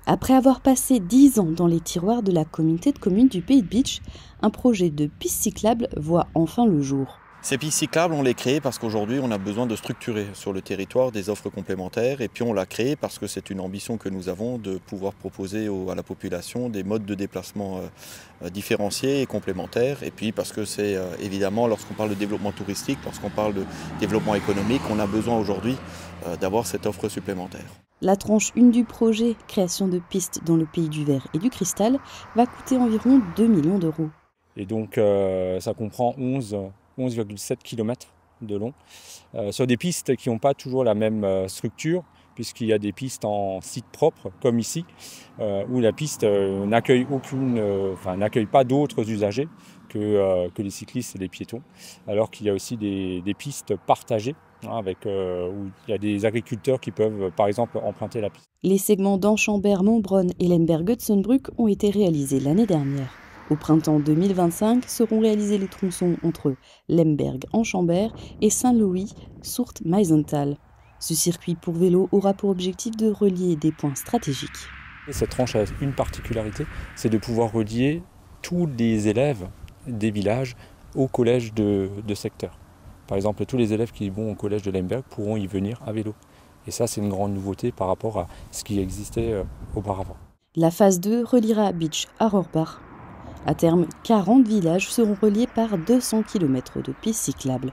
Après avoir passé 10 ans dans les tiroirs de la communauté de communes du Pays de Bitche, un projet de piste cyclable voit enfin le jour. Ces pistes cyclables, on les crée parce qu'aujourd'hui, on a besoin de structurer sur le territoire des offres complémentaires. Et puis on l'a créé parce que c'est une ambition que nous avons de pouvoir proposer à la population des modes de déplacement différenciés et complémentaires. Et puis parce que c'est évidemment, lorsqu'on parle de développement touristique, lorsqu'on parle de développement économique, on a besoin aujourd'hui d'avoir cette offre supplémentaire. La tranche 1 du projet, création de pistes dans le pays du verre et du cristal, va coûter environ 2 millions d'euros. Et donc ça comprend 11,7 km de long, sur des pistes qui n'ont pas toujours la même structure, puisqu'il y a des pistes en site propre, comme ici, où la piste n'accueille pas d'autres usagers que les cyclistes et les piétons, alors qu'il y a aussi des pistes partagées, où il y a des agriculteurs qui peuvent, par exemple, emprunter la piste. Les segments d'Enchambert, Montbronn et Lemberg-Hutzenbrück ont été réalisés l'année dernière. Au printemps 2025 seront réalisés les tronçons entre Lemberg-Enchambert et Saint-Louis-Sourth-Meisenthal. Ce circuit pour vélo aura pour objectif de relier des points stratégiques. Cette tranche a une particularité, c'est de pouvoir relier tous les élèves des villages au collège de secteur. Par exemple, tous les élèves qui vont au collège de Lemberg pourront y venir à vélo. Et ça, c'est une grande nouveauté par rapport à ce qui existait auparavant. La phase 2 reliera Bitche à Rohrbach. À terme, 40 villages seront reliés par 200 km de pistes cyclables.